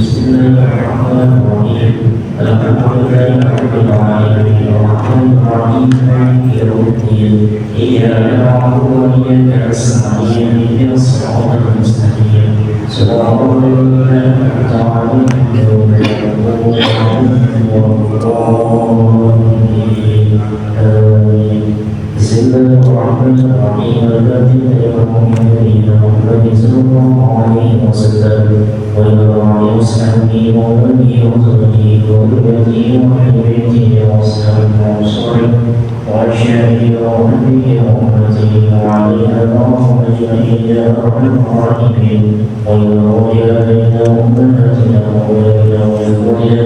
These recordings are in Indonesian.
بسم الله الرحمن الرحيم الحمد لله رب العالمين الرحمن الرحيم مالك يوم الدين إياك نعبد وإياك نستعين اهدنا الصراط المستقيم صراط الذين أنعمت عليهم غير المغضوب عليهم ولا الضالين آمين بسم الله الرحمن الرحيم الذين يدعون إلى محمد صلى الله عليه وسلم وإلى الله وصحبه ومن وزوجه وذريته وأهل بيته وأصحابه وصحبه وأشياخه وأهله وأمته وعلينا اللهم أجمعين يا أرحم الراحمين وإلى أوليائنا وأمهاتنا وأولادنا وإخواننا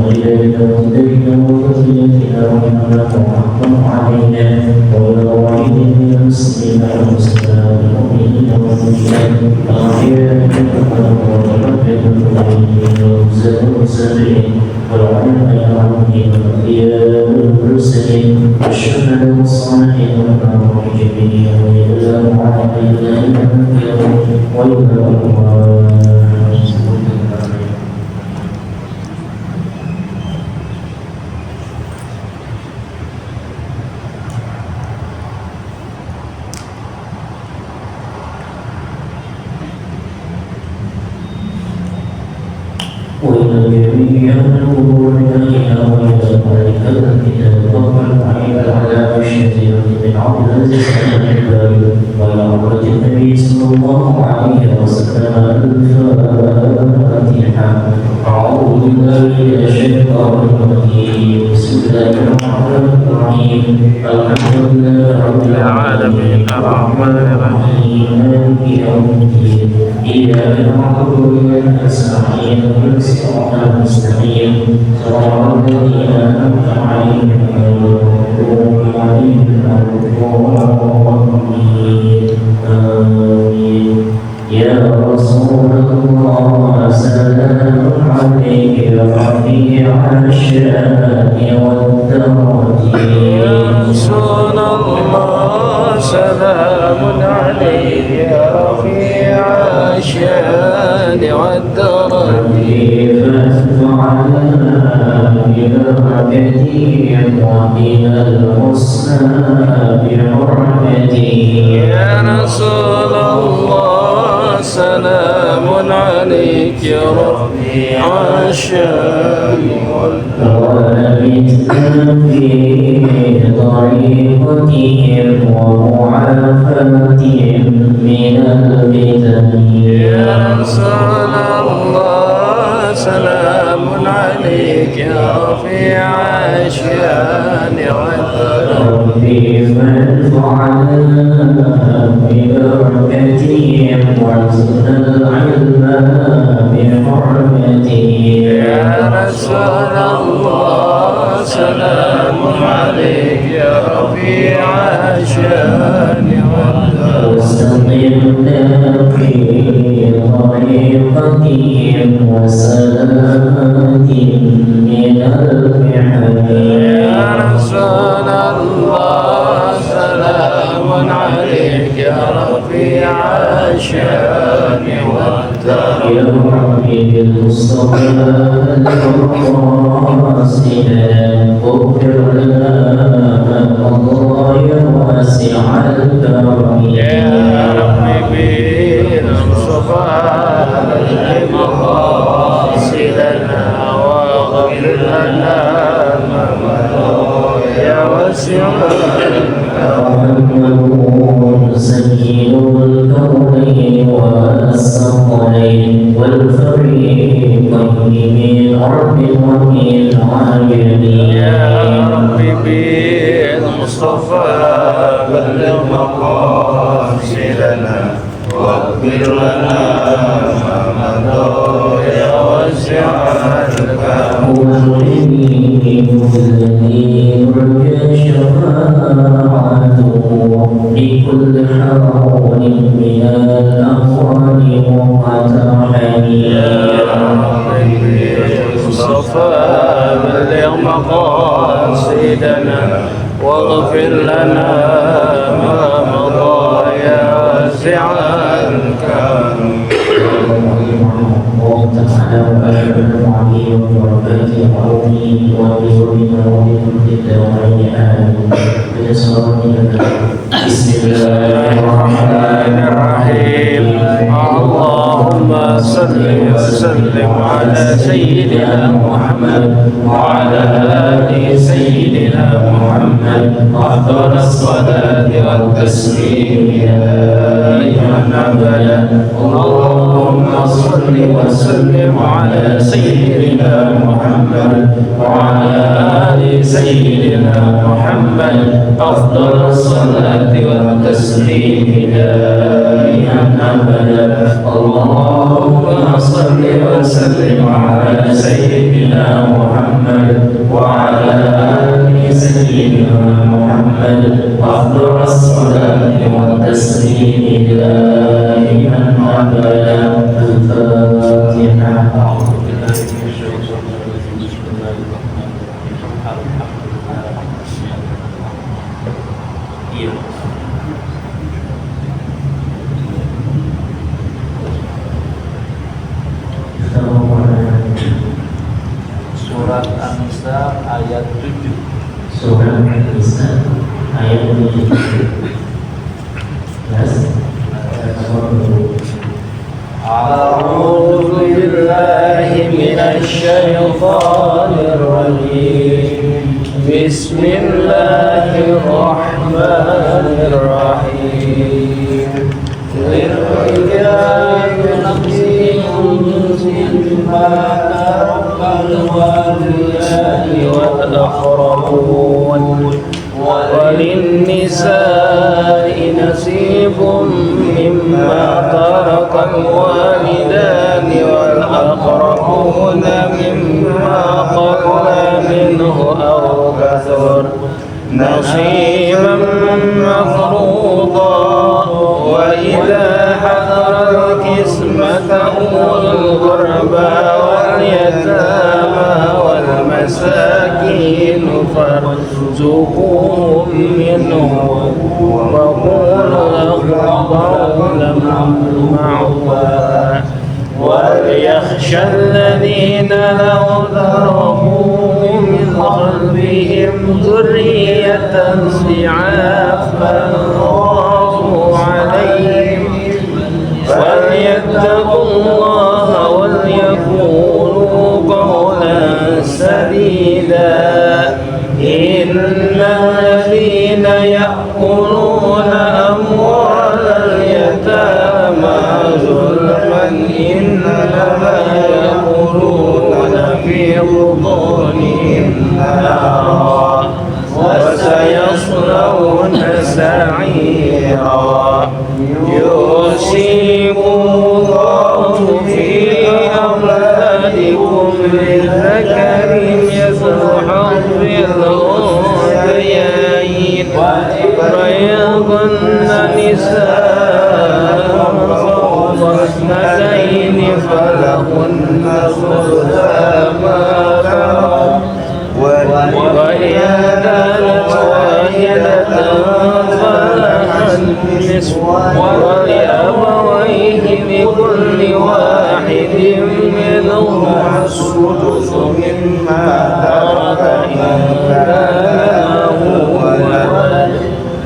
وإلينا وإلينا وذريتنا وإننا وحقا علينا وإلى الوالدين المسلمين والمسلمات المؤمنين والمؤمنات الأحياء منهم والأموات والمرسلين والعلماء والعالمين والأنبياء والمرسلين والشهداء والصالحين والموحدين وإلى العالمين وإلى الأموات وإلى جميع القبورنا إلى وإلى ملائكة الكتاب والمعين على الشجرة من عبد العزيز الحباب وإلى حضرة النبي صلى الله عليه وسلم الفاتحة أعوذ بالله من الشيطان الرجيم بسم الله الرحمن الرحيم الحمد لله رب العالمين الرحمن الرحيم مالك يوم الدين إياك نعبد وإياك نستعين صراط المستقيم صراط الذين أنعمت عليهم غير المغضوب عليهم ولا الضالين آمين يا رسول الله سلام عليك رفيع الشان والدرجات يا رسول الله سلام عليك يا رفيع الشان والدرجات بركتي ومن الحسنى برحمتي يا رسول الله سلام عليك يا رفيع الشان ولبثنا في طريقتهم ومعافاتهم من الفتن يا رسول الله سلام عليك يا رفيع الشان ربي فانفعنا ببركتهم وارزقنا العلم بحرمتهم يا رسول الله سلام عليك يا رفيع الشان واستقمنا في طريقتهم وسلامة من البحر يا رسول الله سلام عليك يا رفيع الشان والدرجات يا ربي بالمصطفى القاصدنا اغفر لنا الله يا واسع الكرم يا ربي بالمصطفى مقاصدنا واغفر لنا ما مضى يا واسع محمد سيد الكونين والثقلين والفريقين من أرض ومن عجم يا ربي بالمصطفى بلغ مقاصدنا واغفر لنا ما مضى يا واسع الكرم هو الذي رجى شفاعته بكل حول من الأقوال وقتحني يا ربي بالمصطفى بلغ مقاصدنا واغفر لنا ما مضى يا واسع الكرم تعالى وبارك عليه وبركاته وعونه وبظلمه وبكم الدارين آمين بسم الله الرحمن الرحيم اللهم صل وسلم على سيدنا محمد وعلى آل سيدنا محمد أفضل الصلاة والتسليم يا أيها الأنبياء اللهم صل وسلم على سيدنا محمد وعلى آل سيدنا محمد أفضل الصلاة والتسليم يا أيها الأنبياء اللهم صل وسلم على سيدنا محمد وعلى آل سيدنا محمد أفضل الصلاة والتسليم دائما أبدا الفاتحة. Surat An-Nisa ayat 7. Surat An-Nisa ayat 7. أعوذ بالله من الشيطان الرجيم بسم الله الرحمن الرحيم للرجال نصيب مما ترك الوالدان والأقربون وللنساء نصيب مما ترك الوالدان والأقربون مما قل منه أو كثر نصيبا مفروضا وإذا حضر القسمة أولو القربى واليتامى والمساكين فارزقوهم منه وقولوا لهم قولا معروفا وليخشى الذين لو تركوا من خلفهم ذرية ضعافا خافوا عليهم فليتقوا الله وليقولوا قولا سديدا إن الذين يأكلون أموال اليتامى ظلما إنما يأكلون في بطونهم نارا وسيصلون سعيرا يوصيكم الله في أولادكم للذكر مثل حظ الأنثيين فإن كن نساء فوق اثنتين فلهن ثلثا ما ترك وإن كانت واحدة فلها النصف ولأبويه لكل واحد منهما السدس مما ترك إن كان له ولد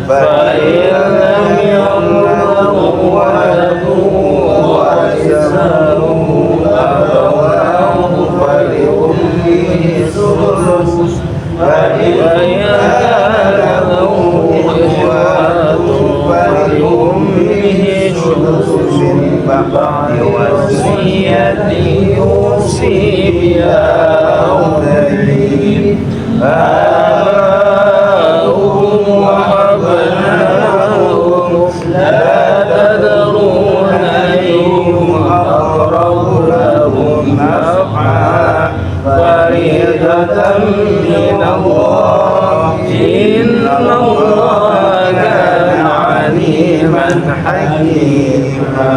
فإن لم يكن له ولد ورثه أبواه فلأمه الثلث فإن كان له إخوة فلأمه الثلث من بعد وصية يوصي بها أو دين آباؤكم وأبناؤكم لا تدرون أيهم أقرب لهم نفعا فريضة من الله إن الله كان عليما حكيما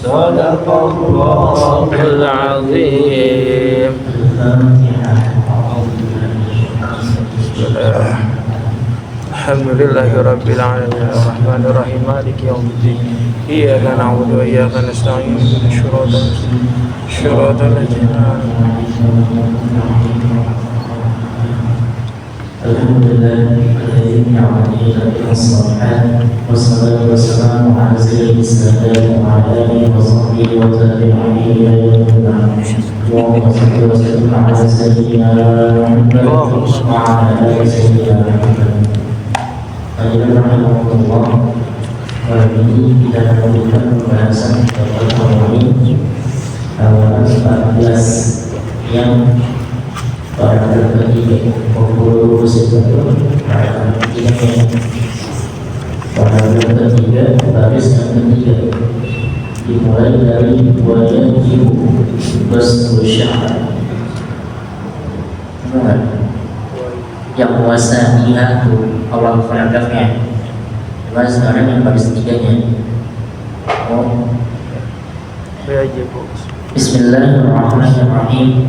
صدق الله العظيم. Alhamdulillahi rabbil alamin arrahmanir rahim maliki yaumiddin iyyaka na'budu wa iyyaka nasta'in shiratal ladzina Alhamdulillah alladzi ni'matihi as-salihat wassalatu wassalamu ala sayyidis sadat wa ala alihi wa sahbihi wa tabi'in ila yaumil qiyamah. Allahumma shalli wa sallim ala sayyidina Muhammad wa ala ali sayyidina Muhammad. Rahimahullah. Hari ini kita lanjutkan pembahasan tentang Tauhid halaman 14 yang pada ketiga pemburu sebelum pada ketiga baris yang ketiga dimulai dari wajah jibu bersyahad yang puasa dia tuh awal paragrafnya. Cuma sekarang yang baris ketiganya. Bismillahirrahmanirrahim.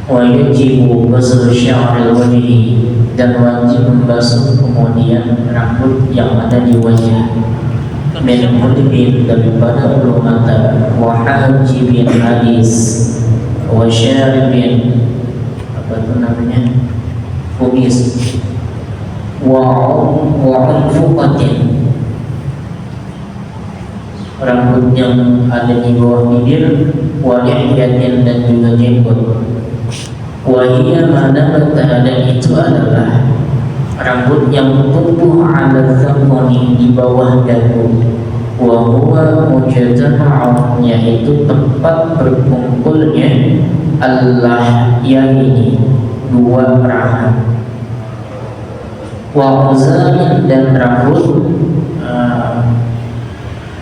Wa yajibu ghuslu sya'ril wajhi, dan wajib membasuh kemudian rambut yang ada di wajah. Min mudbin, daripada bulu mata, wa hajibin hadis, wa syaribin, apa itu namanya, kumis, wa unfuqatin, rambut yang ada di bawah bibir, wa lihyatin, dan juga jenggot. Wahia mana dan itu adalah rambut yang tumbuh ala zamoni, di bawah dagu. Wahuwa mujtama'un, yaitu tempat berkumpulnya Allah yang ini dua rahang. Wa uzamin, dan rambut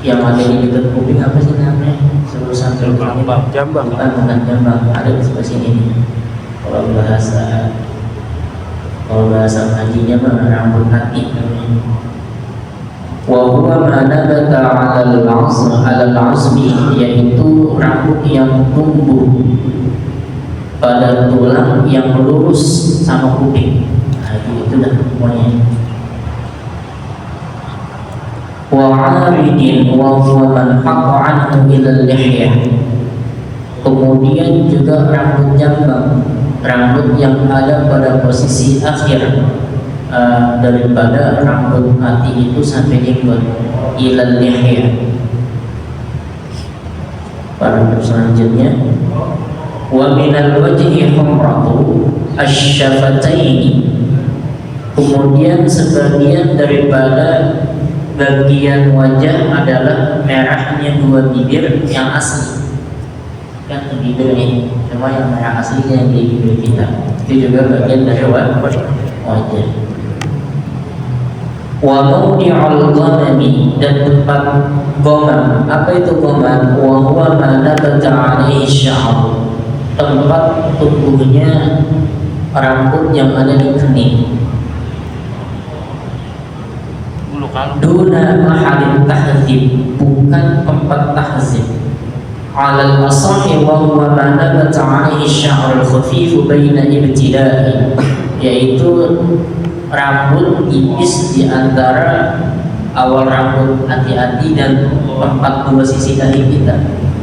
yang ada di dekat kuping, apa sih namanya? Seluruh jambang. Bukan jambang, ada di sebelah sini nih. Kalau bahasa hajinya mah rambut hati namanya. Wa huwa ma nabata 'ala al-'azmi, yaitu rambut yang tumbuh pada tulang yang lurus sama kuping. Nah, itu dah semuanya. Wa 'aridin wa huwa man haqa 'anhu ila al-lihyah. Kemudian juga rambut jambang, rambut yang ada pada posisi akhir daripada rambut hati itu sampai jenggot, ilal lihya. Paragraf selanjutnya, wa minal wajhi humratu asy-syafataini. Kemudian sebagian daripada bagian wajah adalah merahnya dua bibir yang asli. Kan bibir ini, cuma yang merah aslinya yang di bibir kita itu juga bagian dari wajah. Wa mawdi'ul ghamami, dan tempat ghamam. Apa itu ghamam? Wa huwa ma nabata 'alaihi sya'r, tempat tumbuhnya rambut yang ada di kening. Duna mahalin tahzib, bukan tempat tahzib. Alal asahi wa huwa ma nabata 'alaihi sya'rul khafif baina ibtida'i, yaitu rambut tipis di antara awal rambut hati-hati dan tempat dua sisi dahi kita.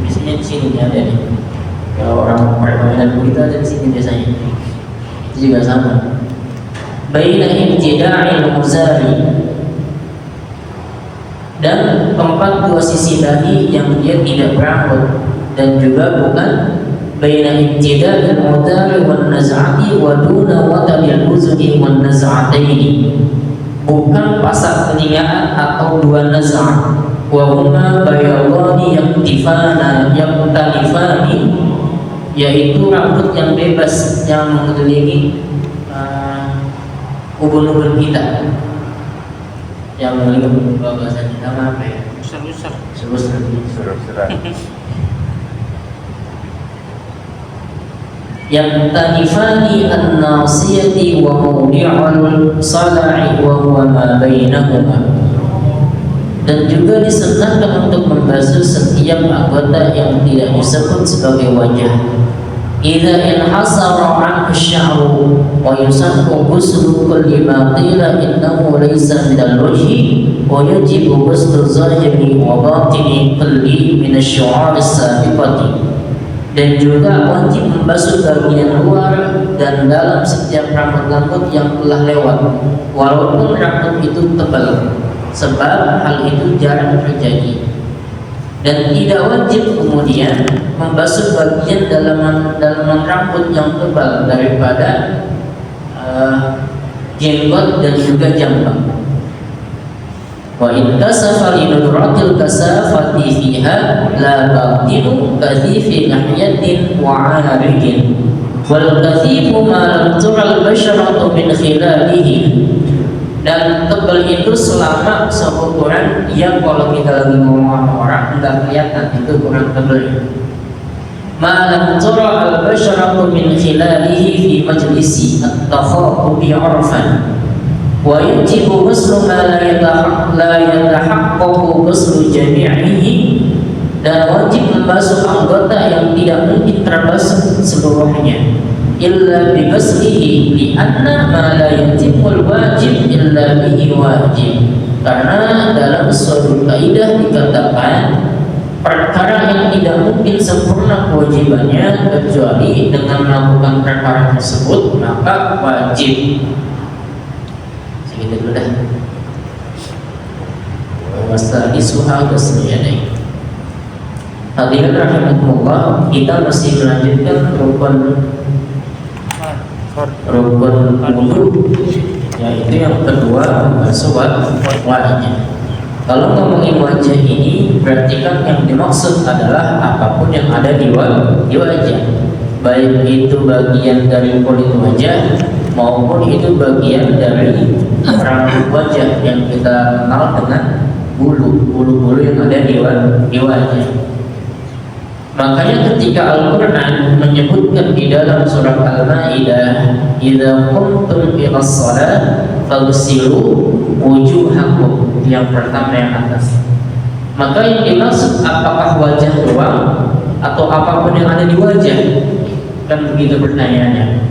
Biasanya di sini ada nih. Kalau orang perekonomian kita ada di sini biasanya. Itu juga sama. Baina ibtida'il muzari, dan tempat dua sisi dahi yang dia tidak berambut, dan juga bukan baina ibtida'il mudari wan naz'ati wa duna watabil uzuni wan naz'ataini, bukan pasak telingaan atau dua naz'ah. Wa huma bayadani yaktalifani, yaitu rambut yang bebas yang mengelilingi ubun-ubun kita, yang mengelilingi bahasa kita apa ya? Usur-usur. Yang tanifani an-nasiyati wa mawdi'ul sala'i wa huwa ma bainahuma, dan juga disunahkan untuk membasuh setiap anggota yang tidak disebut sebagai wajah. Idza inhasara 'anhu sya'ru, wa yusannu ghuslu kulli ma qila innahu laysa minal wajhi wa yajibu ghuslu zahiri wa batini kulli minasyu'ar as-sabiqati. Dan juga wajib membasuh bagian luar dan dalam setiap rambut yang telah lewat, walaupun rambut itu tebal, sebab hal itu jarang terjadi. Dan tidak wajib kemudian membasuh bagian dalaman rambut yang tebal daripada jenggot dan juga jambang. Wa in kasafa li nudratil kasafati fiha la batinu kadhifi nahyatin wa 'arijin wal kadhifu ma lam tural basharatu min khilalihi. Dan tebal itu selama seukuran yang kalau kita lagi ngomong sama orang enggak kelihatan, itu kurang tebal. Ma lam tural al basharatu min khilalihi fi majlisi at-takhaqubi 'urfan wa yajibu ghuslu ma la yatahaqqaqu ghuslu jami'ihi. Dan wajib membasuh anggota yang tidak mungkin terbasuh seluruhnya illa bi ghuslihi li'anna ma la yatimul wajib illa bihi wajib. Karena dalam suatu kaidah dikatakan perkara yang tidak mungkin sempurna kewajibannya kecuali dengan melakukan perkara tersebut maka wajib. Segitu dulu dah. Wastadi suha kesemuanya. Hadirin rahimakumullah, kita masih melanjutkan rukun wudu, yaitu yang kedua membasuh wajah. Kalau ngomongin wajah ini berarti kan yang dimaksud adalah apapun yang ada di wajah, baik itu bagian dari kulit wajah maupun itu bagian dari rambut wajah yang kita kenal dengan bulu-bulu yang ada di wajah. Makanya ketika Al-Quran menyebutkan di dalam surah Al-Ma'idah, idza qumtum ilas shalah faghsilu wujuhakum, yang pertama yang atas, maka yang dimaksud apakah wajah doang atau apapun yang ada di wajah? Kan begitu pertanyaannya.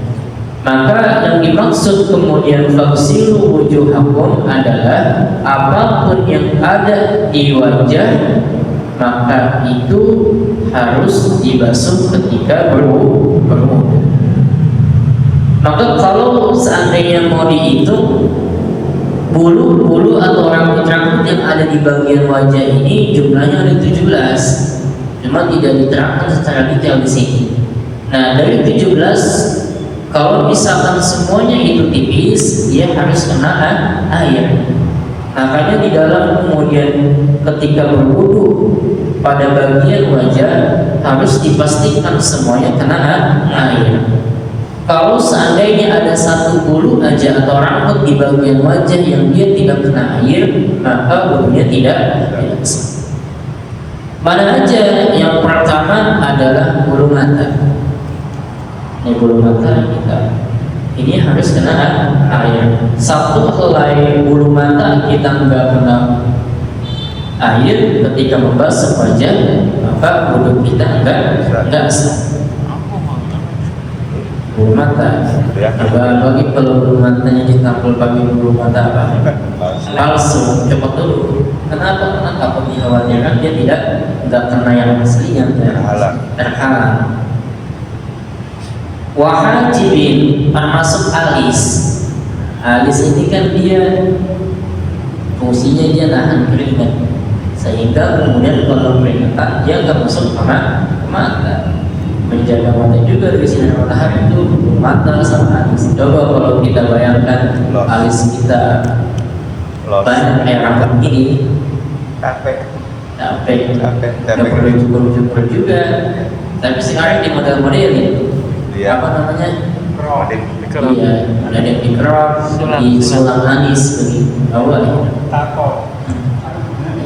Maka yang dimaksud kemudian faghsilu wujuhakum adalah apapun yang ada di wajah maka itu harus dibasuh ketika berwudu. Maka kalau seandainya mau dihitung bulu-bulu atau rambut-rambut yang ada di bagian wajah ini jumlahnya ada 17, cuma tidak diterangkan secara detail di sini. Nah, dari 17 kalau misalkan semuanya itu tipis, dia harus kena air. Makanya di dalam kemudian ketika berwudu pada bagian wajah harus dipastikan semuanya kena air. Kalau seandainya ada satu bulu aja atau rambut di bagian wajah yang dia tidak kena air, maka wudunya tidak sah. Mana aja? Yang pertama adalah bulu mata. Ini bulu mata kita ini harus kena air. Satu helai bulu mata kita nggak kena air ketika membasuh wajah, maka wudu kita nggak sah. Bulu mata, bagi kalau bulu matanya ditampil pakai bulu mata apa? Palsu. Coba dulu. Kenapa? Karena takut dikhawatirkan dia tidak kena yang asli yang terhalang. Wahajibin, termasuk alis. Alis ini kan dia fungsinya dia nahan keringat, sehingga kemudian kalau keringatan dia nggak masuk ke mata. Menjaga mata juga dari sinar matahari itu mata sama alis. Coba kalau kita bayangkan alis kita banyak kayak rambut ini, capek, nggak perlu cukur juga. Tapi sekarang di model-model ini apa namanya? Iya, ada yang dikerok, disulam anis begitu. Awal tako.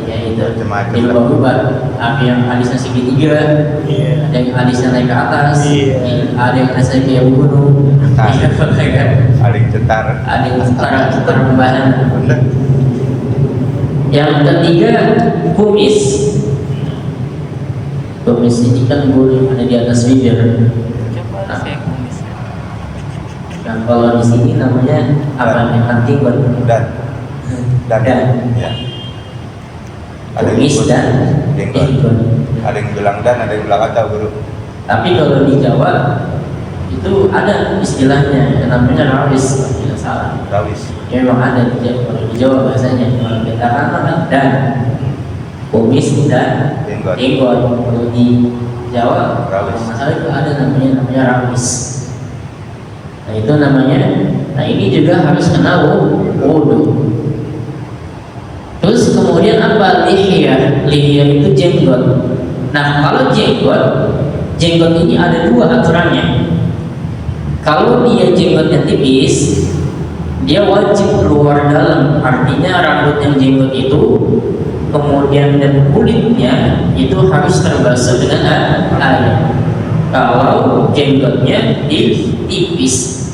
Iya itu. Dirubah-rubah. Ada yang alisnya segitiga, ada yang alisnya naik ke atas, ada yang alisnya kayak gunung. Ada yang cetar. Ada yang cetar pembahan. Yang ketiga kumis. Kumis ini kan bulu yang ada di atas bibir. Nah, kalau di sini namanya apa nih? Antigon. Dan ya. Ada yang Kumis sebut dan jenggot. jenggot. Ada yang bilang dan, ada yang bilang atau guru. Tapi kalau di Jawa itu ada istilahnya yang namanya rawis, kalau tidak salah. Rawis. Ya, memang ada di Jawa. Kalau di Jawa bahasanya kalau kita kan dan kumis dan Jenggot. jenggot. Kalau di Jawa Rawis. kalau masalah itu ada namanya rawis. Nah itu namanya. Nah ini juga harus kena wudu. Terus kemudian apa? Lihya itu jenggot. Nah kalau jenggot ini ada dua aturannya. Kalau dia jenggotnya tipis, dia wajib luar dalam. Artinya rambut yang jenggot itu, kemudian dan kulitnya itu harus terbasuh dengan air. Kalau jenggotnya tipis,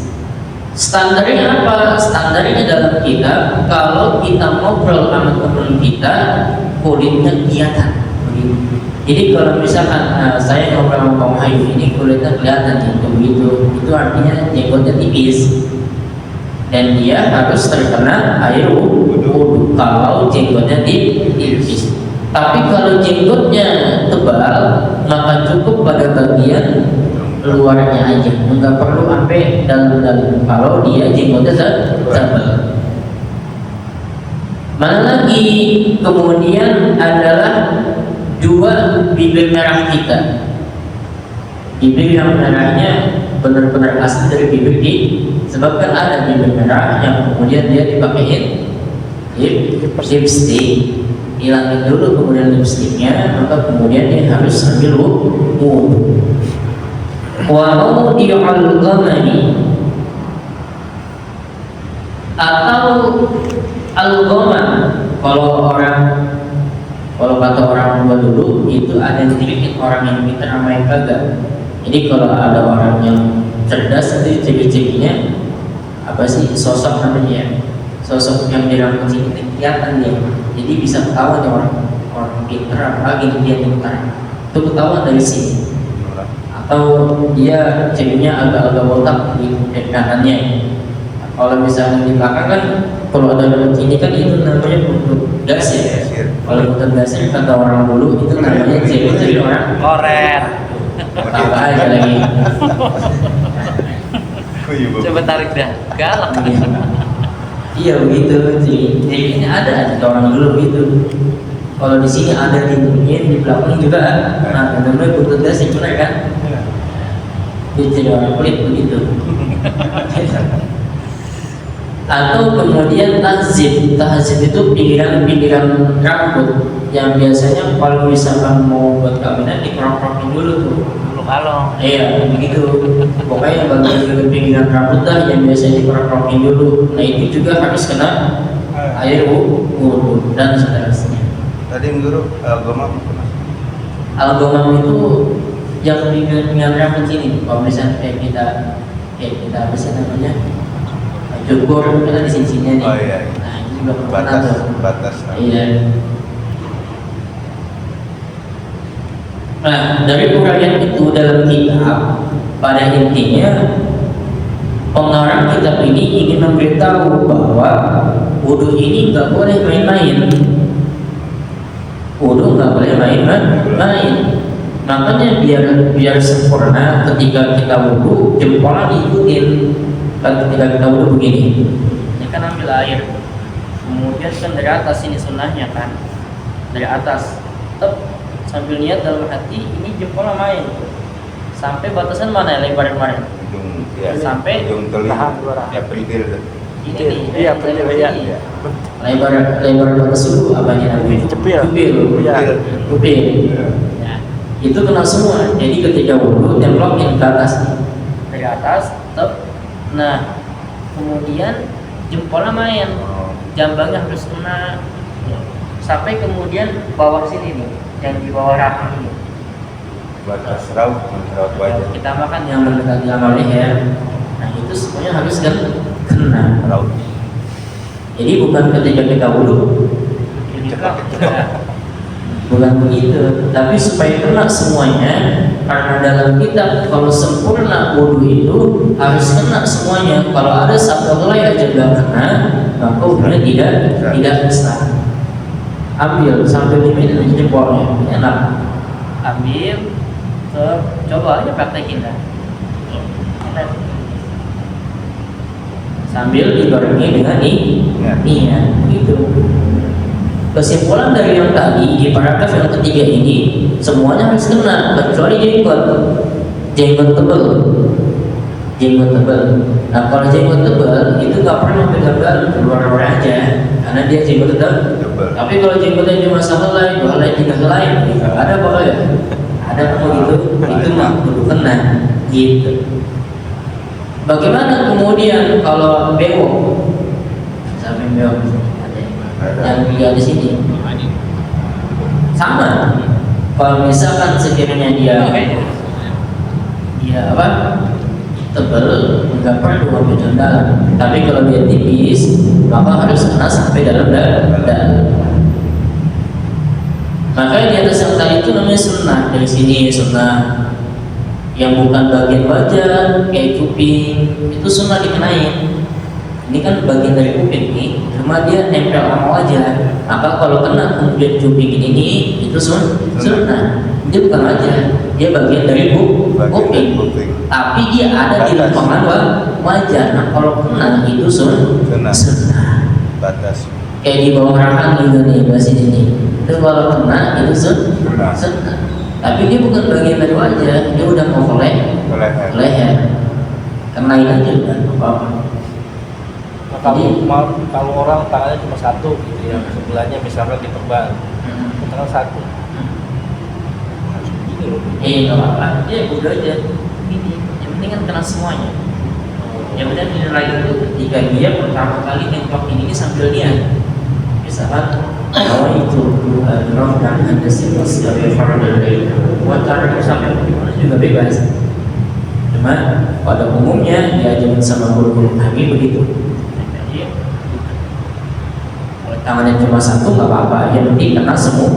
standarnya apa? Standarnya dalam kita, kalau kita ngobrol sama teman kita, kulitnya kelihatan. Jadi kalau misalkan saya ngobrol sama Bang Hayu ini kulitnya kelihatan begitu, itu artinya jenggotnya tipis dan dia harus terkena air wudu kalau jenggotnya tipis. Tapi kalau jenggotnya tebal, maka cukup pada bagian luarnya aja, nggak perlu sampai dalam-dalam. Kalau dia jenggotnya tebal. Mana lagi? Kemudian adalah dua bibir merah kita. Bibir yang merahnya benar-benar asli dari bibir sebab kan ada bibir merah yang kemudian dia dipakein lipstick. Hilangin dulu kemudian lipstiknya, maka kemudian dia harus ambil wudu. Wa mawdi'ul ghamani atau al-ghamam, kalau kata orang tua dulu itu ada yang sedikit orang yang pintar sama yang kagak. Jadi kalau ada orang yang cerdas itu ciri-cirinya apa sih? Sosok namanya, sosok yang di rambut sini kelihatan dia. Jadi bisa ketahuan ya orang pintar lagi dia pintar. Itu ketahuan dari sini. Atau dia cirinya agak-agak botak di kanannya. Kalau misalnya di belakang kan, kalau ada rambut ini kan itu namanya buntut gasir. Kalau buntut gasir kata orang dulu itu namanya ciri-ciri orang Oren. apa aja lagi. Coba tarik dah. Galak. Iya begitu. Jadi ini ada orang dulu gitu. Kalau di sini ada di belakang juga. Nah, namanya buntut gasir benar kan? Itu ciri orang kulit begitu. Atau kemudian tahzib itu pinggiran rambut yang biasanya kalau misalkan mau buat kabinet dikerok-kerokin dulu tuh. Kalong. Iya begitu. Pokoknya bagian pinggiran rambut dah yang biasanya dikerok-kerokin dulu. Nah itu juga harus kena air wudu dan seterusnya. Tadi guru algomam. Algomam itu yang pinggiran rambut sini. Kalau misalnya kayak kita apa sih namanya? Cukur kita di sini nih. Oh iya. Nah itu juga batas. Iya. Nah dari uraian itu dalam kitab pada intinya pengarang kitab ini ingin memberitahu bahwa wudu ini nggak boleh main-main. Wudu nggak boleh main-main. Makanya biar sempurna ketika kita wudu jempolnya diikutin. Kan ketika kita wudu begini, ini kan ambil air, kemudian kan dari atas ini sunnahnya kan, dari atas, sambil niat dalam hati ini jempolnya main, sampai batasan mana lebar kemarin? Sampai ujung telinga. Ya pentil. Ini nih, Iya, pentil ya. lebar batas dulu apanya namanya? Cepil. Kupil. Ya, itu kena semua. Jadi ketika wudu templokin ke atas nih, dari atas, nah kemudian jempolnya main, jambangnya harus kena, sampai kemudian bawah sini nih, yang di bawah rahang ini. Batas raut wajah. Kita makan yang mendekati sama leher. Nah itu semuanya harus kena. Raut. Jadi bukan ketika kita wudu, bukan begitu, tapi supaya kena semuanya, karena dalam kitab kalau sempurna wudhu itu harus kena semuanya. Kalau ada satu helai aja nggak kena, maka wudhunya tidak sah. Ambil sambil diminum jempolnya, enak. Ambil, coba aja praktekin dah. Enak. Sambil dibarengi dengan niat, gitu. Kesimpulan dari yang tadi di paragraf yang ketiga ini, semuanya harus kena kecuali jenggot tebal. Nah kalau jenggot tebal itu nggak pernah pegang keluar aja, karena dia jenggot tebal. Tapi kalau jenggotnya cuma satu helai, 2 helai, 3 helai, ada apa ya? Ada apa gitu? Itu mah kudu kena, gitu. Bagaimana kemudian kalau bewok? Sampai bewok. Yang lihat di sini sama. Kalau misalkan sekiranya dia apa tebal, nggak perlu sampai dalam. Tapi kalau dia tipis, maka harus kena sampai dalam. Makanya di atas yang tadi itu namanya sunnah. Dari sini sunnah yang bukan bagian wajah kayak kuping itu sunnah dikenain. Ini kan bagian dari kuping nih, cuma dia nempel sama wajah. Maka kalau kena kemudian kuping ini itu sunnah. Dia bukan wajah, dia bagian dari kuping. Tapi dia ada di lingkungan wajah. Nah kalau kena itu sunnah. Batas. Kayak di bawah rahang juga nih bahasa ini. Itu kalau kena itu sunnah. Tapi dia bukan bagian dari wajah, dia udah mau ke leher. Kenain aja udah apa-apa. Kalau orang tangannya cuma satu gitu ya, sebelahnya misalkan diperban, tangan satu. Nggak apa-apa, dia udah aja. Ini yang penting kan kena semuanya. Yang penting dinilai itu ketika dia pertama kali nembak ini sambil niat. Misalkan kalau itu roh dan ada sifat sebagai fardu dari cara sampai gimana juga bebas. Cuma pada umumnya diajarin sama guru-guru kami begitu. Tangannya cuma satu nggak apa-apa, yang penting kena semua.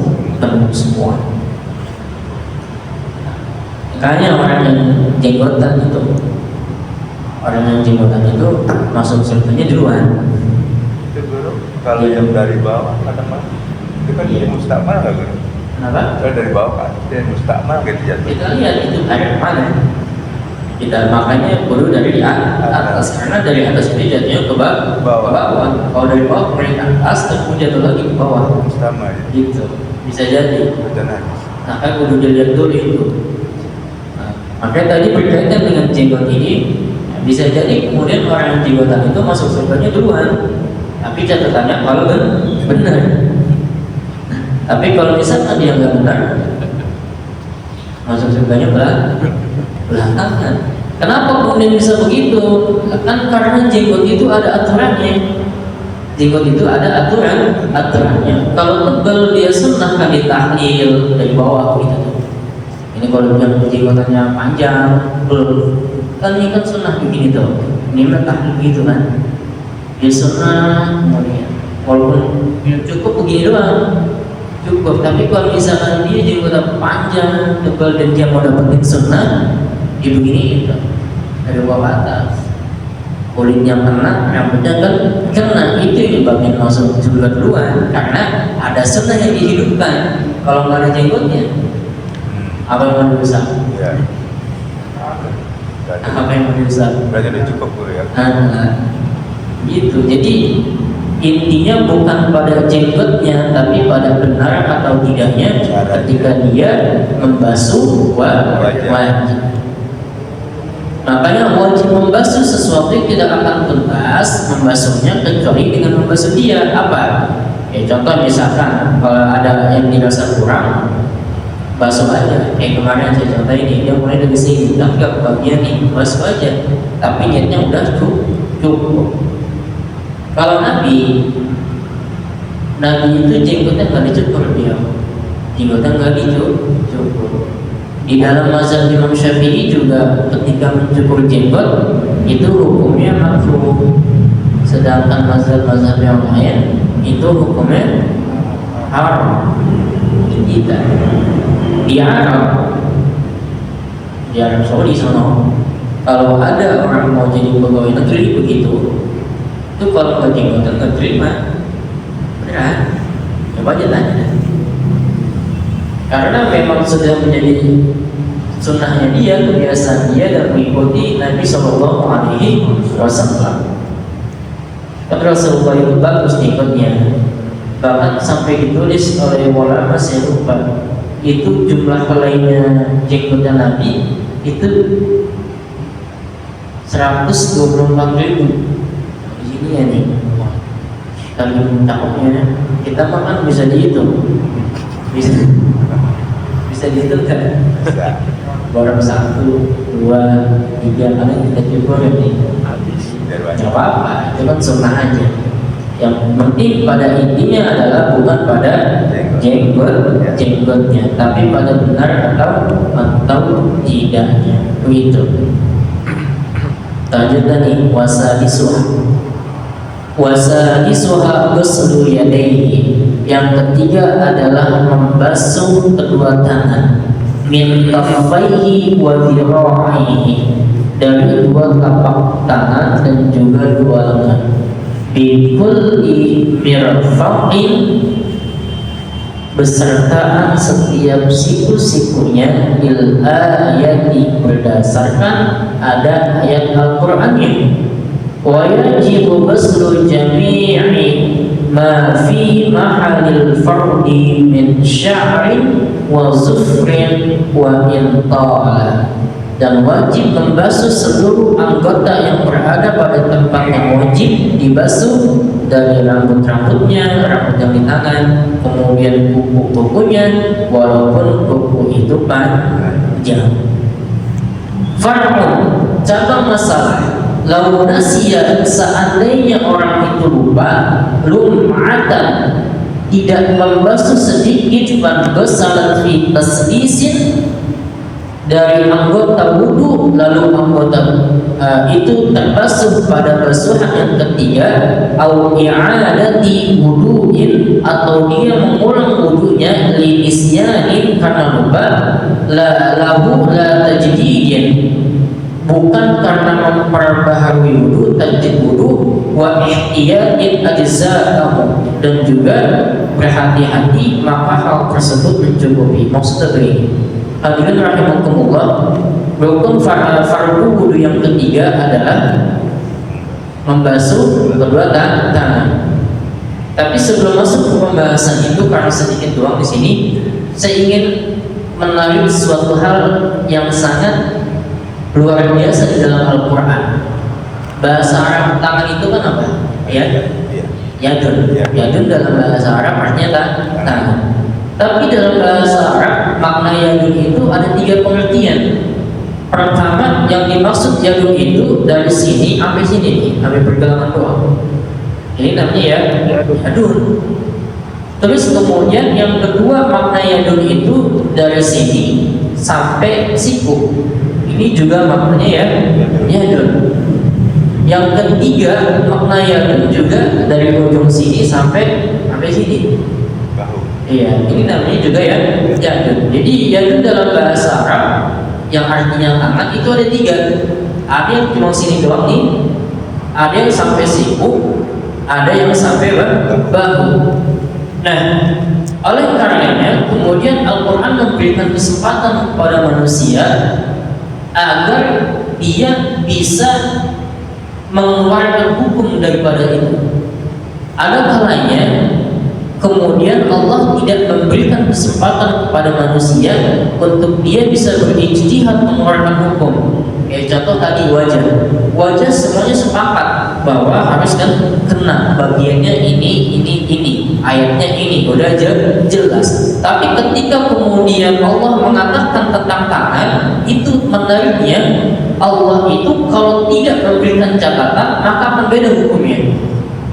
Makanya orang yang jenggotan itu masuk surganya duluan. Itu guru, kalau yang dari bawah kadang-kadang itu kan dia mustakmal nggak guru? Kenapa? Kalau dari bawah kan dia mustakmal gitu jatuh. Kita lihat itu dari mana. Kita makanya perlu dari atas, karena dari atas itu jatuhnya ke bawah. Kalau dari bawah ke atas, kemudian jatuh lagi ke bawah. Sama ya. Gitu, bisa jadi. Nah kan perlu dilihat dulu itu. Nah, makanya tadi berkaitan dengan jenggot ini, bisa jadi kemudian orang yang jenggotan itu masuk surganya duluan. Tapi catatannya kalau benar. Tapi kalau misalkan dia nggak benar, masuk surganya belakangan. Kenapa kemudian bisa begitu? Kan karena jenggot itu ada aturannya. Aturannya. Kalau tebal dia sunnah kan ditahlil dari bawah gitu. Ini kalau yang jenggotannya panjang, kan ini kan sunnah begini tuh. Ini tahlil gitu kan. Dia sunnah kemudian. Walaupun cukup begini doang. Cukup, tapi kalau misalkan dia jenggot panjang, tebal dan dia mau dapetin sunnah, dia begini itu dari bawah atas, kulitnya kena, rambutnya kan kena, itu yang bagian masuk surga duluan, karena ada sunnah yang dihidupkan. Kalau nggak ada jenggotnya, apa yang mau dirusak? Apa yang mau dirusak? Berarti udah cukup guru ya. Gitu. Jadi intinya bukan pada jenggotnya, tapi pada benar atau tidaknya ketika dia membasuh wajah. Makanya wajib membasuh sesuatu yang tidak akan tuntas membasuhnya kecuali dengan membasuh dia. Apa? Ya contoh misalkan kalau ada yang dirasa kurang, basuh aja. Kayak kemarin saya contoh ini, dia mulai dari sini, nggak bagian nih, basuh aja. Tapi niatnya udah cukup. Kalau Nabi itu jenggotnya nggak dicukur dia, jenggotnya nggak dicukur. Di dalam mazhab Imam Syafi'i juga ketika mencukur jenggot itu hukumnya makruh. Sedangkan mazhab-mazhab yang lain itu hukumnya haram. Kita di Arab di Arab Saudi sana. Kalau ada orang mau jadi pegawai negeri begitu, itu kalau nggak jenggotan nggak terima, beneran. Coba aja tanya. Karena memang sudah menjadi sunnahnya dia, kebiasaan dia dan mengikuti Nabi Shallallahu Alaihi Wasallam. Kan Rasulullah itu bagus jenggotnya, bahkan sampai ditulis oleh ulama, saya lupa itu jumlah helainya jenggotnya Nabi itu 124.000. Di sini ya nih, kali cakepnya kita makan bisa dihitung, bisa dihitung kan? Barang 1, 2, 3, karena kita cukup ya nih. Gak apa-apa, itu kan sunnah aja. Yang penting pada intinya adalah bukan pada jenggotnya, tapi pada benar atau tidaknya. Begitu. Lanjutkan nih, wasadisuha ghuslu yadayhi. Yang ketiga adalah membasuh kedua tangan, min kaffaihi wa dhira'ihi, dari dua tapak tangan dan juga dua lengan. Bikulli mirfaqin, besertaan setiap siku-sikunya, il ayati, berdasarkan ada ayat Al-Qur'annya. Wa yajibu ghuslu jami'i ma fi mahalil fardi min sya'rin wa zufrin wa intala. Dan wajib membasuh seluruh anggota yang berada pada tempat yang wajib dibasuh, dari rambut-rambutnya, rambut yang di tangan, kemudian kuku-kukunya, walaupun kuku itu panjang. Far'un, cabang masalah. Lau nasiya, seandainya orang itu lupa, lum'atan, tidak membasuh sedikit, fanghasalat fi taslisin, dari anggota wudu, lalu anggota itu terbasuh pada basuhan yang ketiga, au i'adati wudu'in, atau dia mengulang wudunya, li isyanin, karena lupa, la lahu la tajdidin, bukan karena memperbaharui wudu, tajdid wudu, wa ihtiyatin ajza'ahu, dan juga berhati-hati maka hal tersebut mencukupi. Maksudnya begini, hadirin rahimakumullah, rukun fardu wudu yang ketiga adalah membasuh kedua tangan. Tapi sebelum masuk ke pembahasan itu, karena sedikit doang di sini, saya ingin menarik suatu hal yang sangat luar biasa di dalam Al-Quran. Bahasa Arab tangan itu kan apa? Ya, yadun. Yadun dalam bahasa Arab artinya tangan. Tapi dalam bahasa Arab makna yadun itu ada 3 pengertian. Pertama, yang dimaksud yadun itu dari sini sampai sini nih, sampai pergelangan doang. Ini namanya yadun. Terus kemudian yang kedua, makna yadun itu dari sini sampai siku. Ini juga maknanya yadun. Yang ketiga, makna yadun juga dari ujung sini sampai sini. Iya, ini namanya juga yadun. Jadi yadun dalam bahasa Arab yang artinya tangan itu ada 3. Ada yang cuma sini doang nih, ada yang sampai siku, ada yang sampai bahu. Nah, oleh karenanya kemudian Al-Quran memberikan kesempatan kepada manusia agar dia bisa mengeluarkan hukum daripada itu. Ada kalanya kemudian Allah tidak memberikan kesempatan kepada manusia untuk dia bisa berijtihad mengeluarkan hukum. Contoh tadi wajah semuanya sepakat bahwa harus kan kena bagiannya ini, ayatnya ini, udah jelas. Tapi ketika kemudian Allah mengatakan tentang tangan, itu menariknya Allah itu kalau tidak memberikan catatan maka akan beda hukumnya.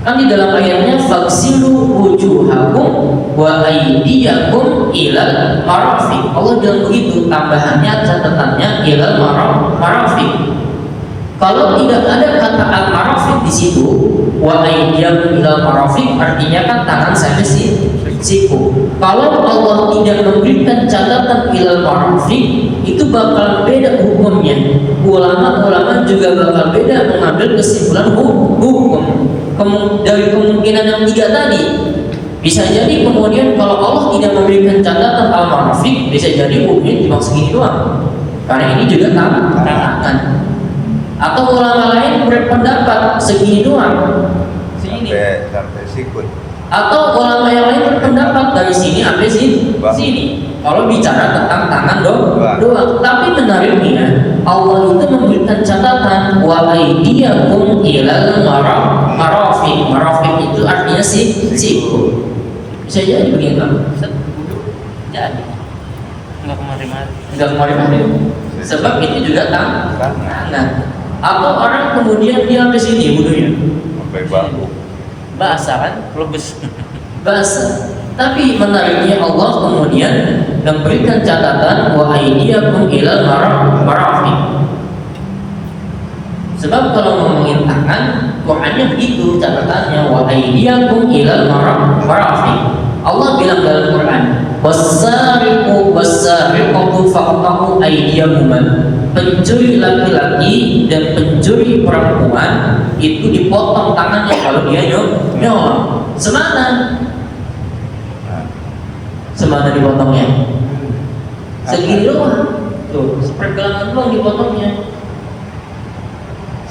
Kan di dalam ayatnya faghsilu wujuhakum wa aydiyakum ilal marafiq. Allah bilang begitu, tambahannya catatannya ilal marafiq. Kalau tidak ada kata al marafiq di situ, wa aydiyakum ilal marafiq artinya kan tangan sampai siku. kalau Allah tidak memberikan catatan ilal marafiq, itu bakal beda hukumnya. Ulama-ulama juga bakal beda mengambil kesimpulan hukum dari kemungkinan yang tiga tadi. Bisa jadi kemudian kalau Allah tidak memberikan catatan al marafiq, bisa jadi hukumnya cuma segini doang, karena ini juga tangan. Atau ulama lain berpendapat segini doang, segini. Sampai sikut. Atau ulama yang lain berpendapat dari sini sampai sini. Kalau bicara tentang tangan doang. Tapi menariknya Allah itu memberikan catatan wa aydiyakum ilal marafiq. Marafiq itu artinya siku. Bisa jadi begitu. Jadi enggak kemari-mari. Sebab itu juga tangan. Atau orang kemudian dia sampai sini wudunya. Sampai bahu. Basah kan? Lebes. Basah. Tapi menariknya Allah kemudian memberikan catatan wa aydiyakum ilal marafiq. Sebab kalau ngomongin tangan, Qur'annya begitu catatannya wa aydiyakum ilal marafiq. Allah bilang dalam Quran, was-sariqatu faqta'u aydiyahuma. Pencuri laki-laki dan pencuri perempuan itu dipotong tangannya kalau dia nyolong. Semana dipotongnya? Segini doang. Tuh, sepergelangan doang dipotongnya.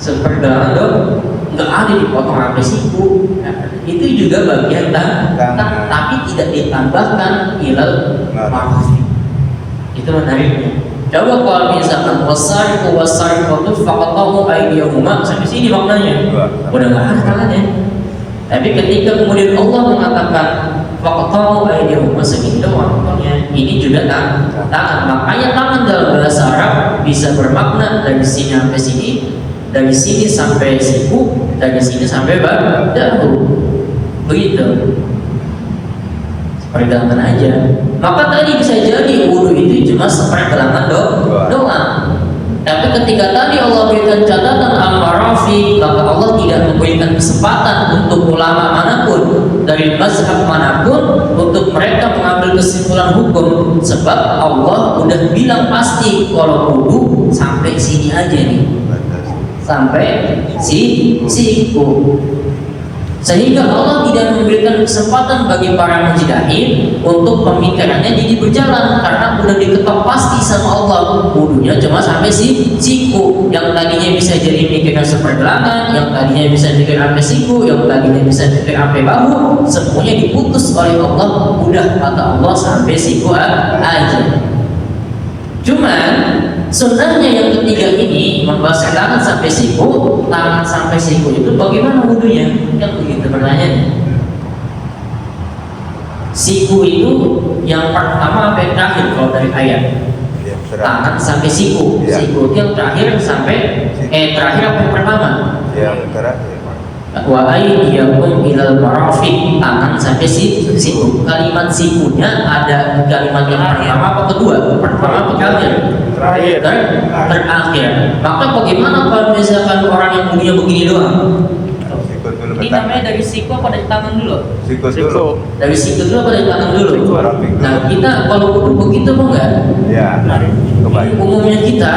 Sepergelangan doang. Enggak ada dipotong sampai siku. Nah, itu juga bagian tangan, tapi tidak ditambahkan ilal marafiq. Itu menariknya. Coba kalau misalkan wasariqatu faqta'u aydiyahuma, sampai sini maknanya udah nggak ada tangannya. Tapi ketika kemudian Allah mengatakan faqta'u aydiyahuma, segini doang maknanya, ini juga tangan. Makanya tangan dalam bahasa Arab bisa bermakna dari sini sampai sini, dari sini sampai siku, dari sini sampai bahu. Begitu. Pergelangan aja. Maka tadi bisa jadi wudu itu cuma sepergelangan doang. Tapi ketika tadi Allah berikan catatan al-marafiq, maka Allah tidak memberikan kesempatan untuk ulama manapun dari mazhab manapun untuk mereka mengambil kesimpulan hukum, sebab Allah udah bilang pasti kalau wudu sampai sini aja nih, sampai siku. Sehingga Allah tidak memberikan kesempatan bagi para mujtahid untuk pemikirannya jadi berjalan, karena udah diketok pasti sama Allah wudunya cuma sampai siku. Yang tadinya bisa jadi mikiran sepergelangan, yang tadinya bisa mikir sampai siku, yang tadinya bisa mikir sampai bahu, semuanya diputus oleh Allah. Udah kata Allah sampai siku aja. Cuman sunnahnya yang ketiga ini membahas tangan sampai siku, tangan sampai siku itu bagaimana wudunya? Kan begitu pertanyaannya. Siku itu yang pertama sampai terakhir kalau dari ayat. Tangan sampai siku. Siku itu yang terakhir sampai terakhir apa yang pertama? Yang terakhir. Wa aydiyakum ilal marafiq, tangan sampai siku. Kalimat sikunya ada kalimat yang pertama apa kedua? Pertama apa terakhir? Terakhir. Maka bagaimana kalau misalkan orang yang punya begini doang? Ini namanya dari siku apa dari tangan dulu? Siku. Dari siku dulu apa dari tangan dulu? Nah, kita kalau begitu mau nggak? Ya. Umumnya kita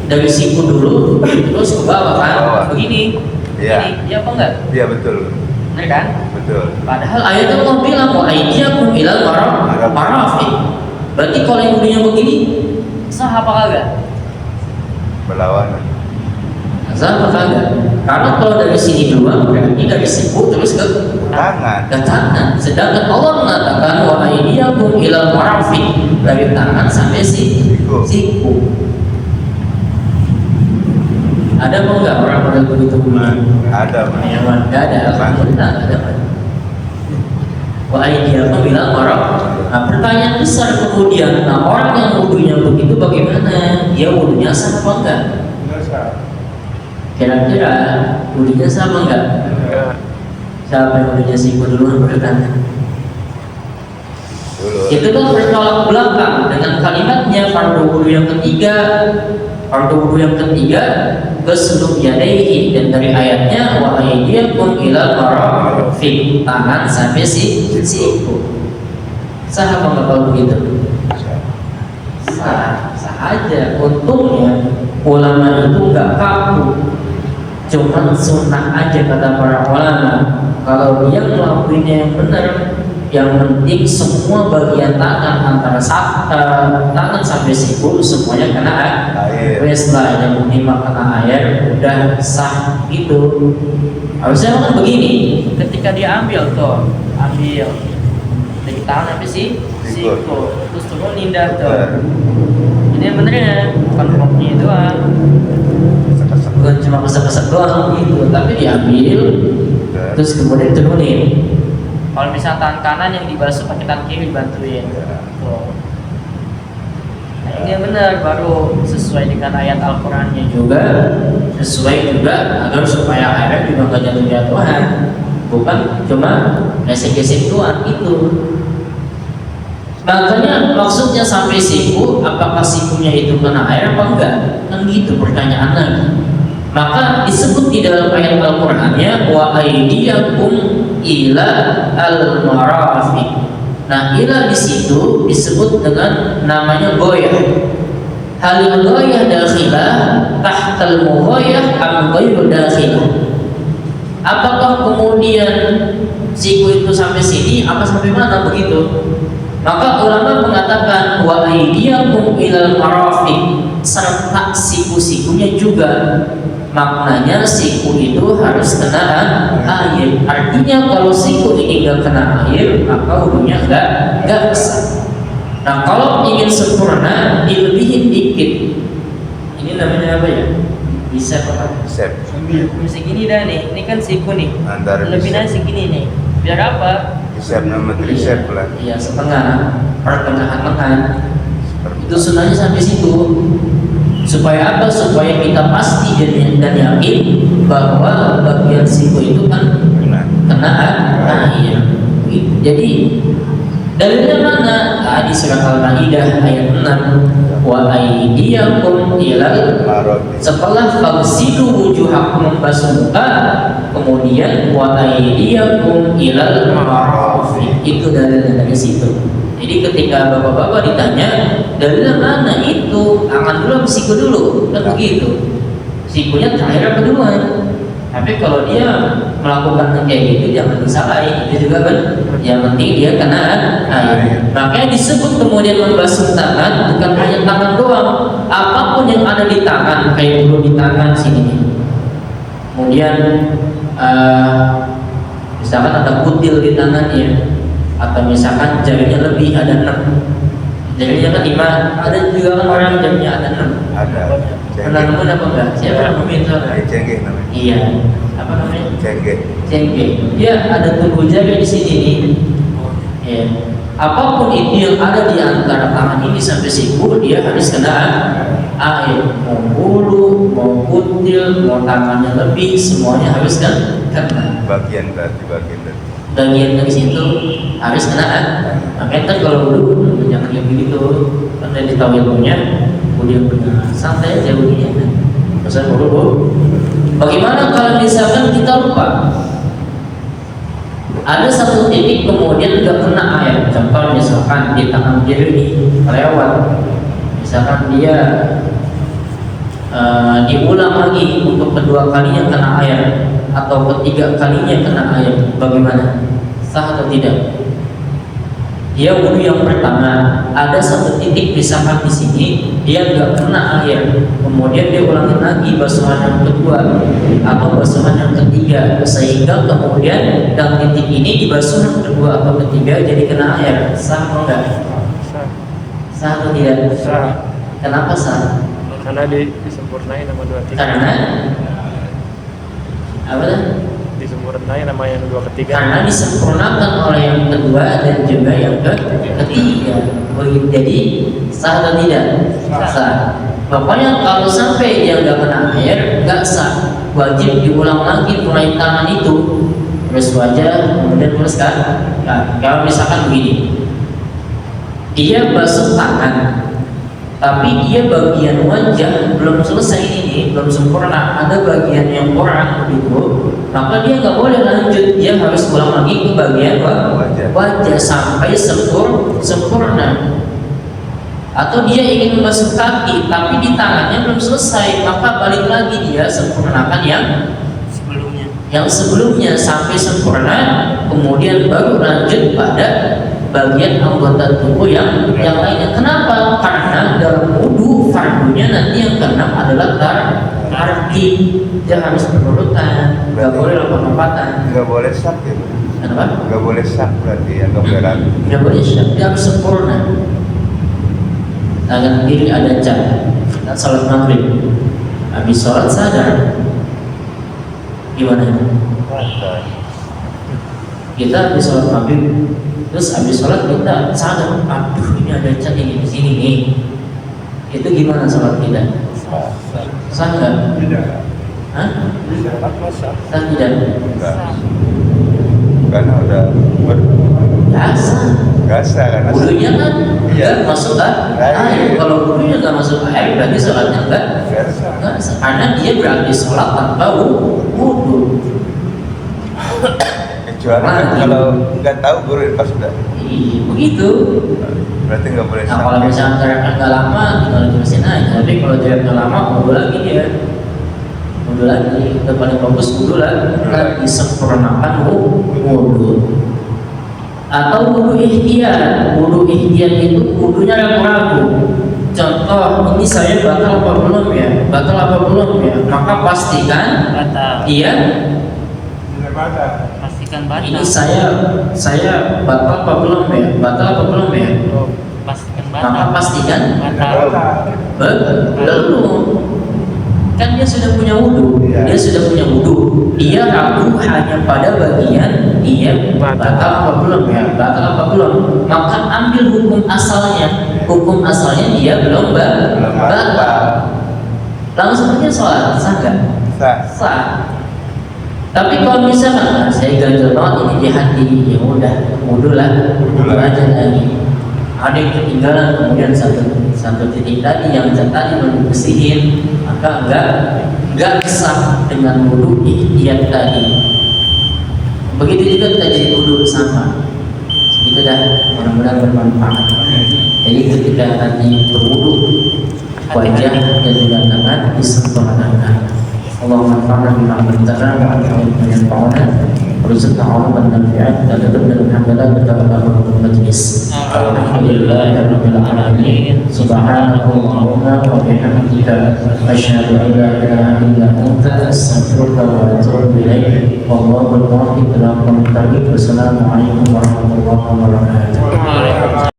dari siku dulu terus ke bawah kan? Begini. Iya. Iya apa enggak? Iya betul. Benar kan? Betul. Padahal ayat Allah bilang wa aydiyakum ilal marafiq. Berarti kalau yang bunyinya begini sah apa kagak? Berlawanan. Sah apa kagak? Karena kalau dari sini dua berarti dari siku terus ke tangan. Sedangkan Allah mengatakan wa aydiyakum ilal marafiq, dari tangan sampai siku. Ada apa enggak orang pada begitu? Ada. Enggak ada. Alhamdulillah enggak ada. Wa aydiyakum ilal marafiq. Nah, pertanyaan besar kemudian, nah orang yang wudunya begitu bagaimana? Dia wudunya sah apa enggak? Kira-kira wudunya sah apa enggak? Siapa yang wudunya siku duluan berkata? Itu kan bertolak belakang dengan kalimatnya fardu wudu yang ketiga. Fardu wudu yang ketiga ghuslu yadayhi, dan dari ayatnya wa aydiyakum ilal marafiq, tangan sampai siku. Sah apa nggak kalau begitu? Sah aja. Untungnya ulama itu nggak kaku, cuman sunnah aja kata para ulama. Kalau dia ngelakuinnya yang benar, yang penting semua bagian tangan antara tangan sampai siku semuanya kena air. Wes lah, yang penting kena air udah sah gitu. Harusnya kan begini, ketika dia ambil dari tangan sampai siku, terus turun indah tuh. Ini yang benernya bukan popnya doang, bukan cuma kesek-kesek doang gitu, tapi diambil terus kemudian turunin. Kalau misalnya tangan kanan yang dibasuh pakai tangan kiri dibantuin. Nah ini yang benar, baru sesuai dengan ayat Al-Qurannya juga, sesuai juga agar supaya airnya juga nggak jatuh-jatuhan, bukan cuma gesek-gesek doang itu. Makanya maksudnya sampai siku, apakah sikunya itu kena air apa enggak? Kan gitu pertanyaan lagi. Maka disebut di dalam ayat Al-Qur'annya wa aydiyakum ila al-marafiq. Nah, ila di situ disebut dengan namanya goyah. Hal goyah dakhilah tahtal mughayah am ghayru dakhilah. Apakah kemudian siku itu sampai sini apa sampai mana begitu? Maka ulama mengatakan wa aydiyakum ilal marafiq, serta siku-sikunya juga. Maknanya siku itu harus kena air. Artinya kalau siku ini enggak kena air, maka wudunya enggak sah. Nah, kalau ingin sempurna dilebihin dikit. Ini namanya apa ya? Bisa apa? Segini dah nih. Ini kan siku nih. Lebihnya segini nih. Biar apa? Trisep nama trisep lah. Iya, setengah pertengahan lengan. Itu sunahnya sampai situ. Supaya apa? Supaya kita pasti dan yakin bahwa bagian siku itu kan kena air. Jadi dalilnya mana? Di surat Al-Maidah ayat 6. Wa aydiyakum ilal, setelah fagsilu wujuhakum, membasuh muka, kemudian wa aydiyakum ilal marafiq. Itu dalilnya dari situ. Jadi ketika bapak-bapak ditanya dalilnya mana, itu akan dulu siku dulu, kan begitu. Sikunya terakhir apa duluan? Tapi kalau dia melakukan kayak gitu jangan disalahin, itu juga kan. Yang penting dia kena air. Makanya disebut kemudian membasuh tangan bukan hanya tangan doang, apapun yang ada di tangan, kayak dulu di tangan sini. Kemudian misalkan ada kutil di tangannya, atau misalkan jarinya lebih ada 6, jarinya kan 5, ada juga kan orang jarinya ada 6. Ada. Pernah nemu apa enggak? Siapa nemuin soalnya? Cengkeh namanya. Iya. Apa namanya? Cengkeh. Dia ada tumbuh jari di sini nih. Ya. Apapun itu yang ada di antara tangan ini sampai siku, dia harus kena air. Mau bulu, mau kutil, mau tangannya lebih, semuanya harus kena. Bagian Bagian dari situ harus kena. Makanya kan kalau dulu jangan yang begitu, kan dari tahu ilmunya, kemudian santai aja begini. Pesan dulu. Bagaimana kalau misalkan kita lupa? Ada satu titik kemudian nggak kena air. Contoh misalkan di tangan kiri ini lewat, misalkan dia diulang lagi untuk kedua kalinya kena air atau ketiga kalinya kena air, bagaimana? Sah atau tidak? Dia wudhu yang pertama ada satu titik misalkan di sini dia nggak kena air, kemudian dia ulangin lagi basuhan yang kedua atau basuhan yang ketiga, sehingga kemudian dalam titik ini di basuhan kedua atau ketiga jadi kena air, sah atau enggak? Sah atau tidak? Sah. Kenapa sah? Karena disempurnain sama dua tiga. Karena apa? Disempurnain sama yang dua ketiga. Karena disempurnakan oleh yang kedua dan juga yang ketiga. Jadi sah atau tidak? Sah. Pokoknya kalau sampai dia nggak kena air, nggak sah. Wajib diulang lagi mulai tangan itu, terus wajah, kemudian terus kan. Nah, kalau misalkan begini, dia basuh tangan, tapi dia bagian wajah belum selesai ini, belum sempurna, ada bagian yang kurang begitu, maka dia nggak boleh lanjut, dia harus ulang lagi ke bagian wajah sampai sempurna. Atau dia ingin membasuh kaki tapi di tangannya belum selesai, maka balik lagi dia sempurnakan yang sebelumnya sampai sempurna, kemudian baru lanjut pada bagian anggota tubuh yang lainnya. Kenapa? Karena dalam wudu fardunya nanti yang keenam adalah tartib, dia harus berurutan, nggak boleh lompat-lompatan. Nggak boleh sak ya? Kenapa? Nggak boleh sak berarti ya, nggak boleh ragu. Nggak boleh sak, dia harus sempurna. Tangan kiri ada cat, dan salat maghrib, habis sholat sadar, gimana? Kita habis sholat maghrib, terus habis sholat kita sadar, aduh ini ada cat ini di sini nih. Itu gimana sholat kita? Sah nggak? Tidak. Hah? Sah tidak? Enggak. Karena udah Biasa karena wudunya kan iya. nggak masuk air. Kalau wudunya nggak masuk air berarti sholatnya nggak sah. Karena dia berarti sholat tanpa wudu. Kecuali kalau nggak tahu guru pas sudah. Iya, begitu. Berarti nggak boleh Nah kalau misalnya jaraknya nggak lama, tinggal terusin aja. Tapi kalau jaraknya lama, wudu lagi dia. Wudu lagi, udah paling bagus wudu lagi. Kan disempurnakan wudu. Atau wudu ihtiyat. Wudu ihtiyat itu wudunya ragu-ragu. Contoh, ini saya batal apa belum ya? Batal apa belum ya? Maka pastikan dia pastikan batal. ini saya batal apa belum ya? Batal apa belum ya? Pastikan batal. Maka pastikan Batal. belum. Kan dia sudah punya wudu, dia ragu hanya pada bagian dia batal apa belum ya, maka ambil hukum asalnya dia belum batal, langsung aja sholat sah nggak? Sah. Tapi kalau misalkan saya ganjel banget ini di hati, ya udah wudu aja lagi. Ada yang ketinggalan, kemudian satu titik tadi yang tadi belum bersihin, maka enggak sah dengan wudu ihtiyat tadi. Begitu juga tajwid wudu sama. Itu dah mudah-mudahan bermanfaat. Jadi ketika nanti berwudu, wajah dan juga tangan disempurnakan. Allahumma fa'alna bima 'allamtana wa 'allimna yanfa'una warzuqna 'ilman nafi'an wa taqabbal alhamdulillah wa taqabbal majlis. Alhamdulillahirabbil alamin. Subhanakallahumma wa bihamdika asyhadu an la ilaha illa anta astaghfiruka wa atubu ilaik. Wallahu muwaffiq ila aqwamit thoriq. Wassalamu alaikum warahmatullahi wabarakatuh.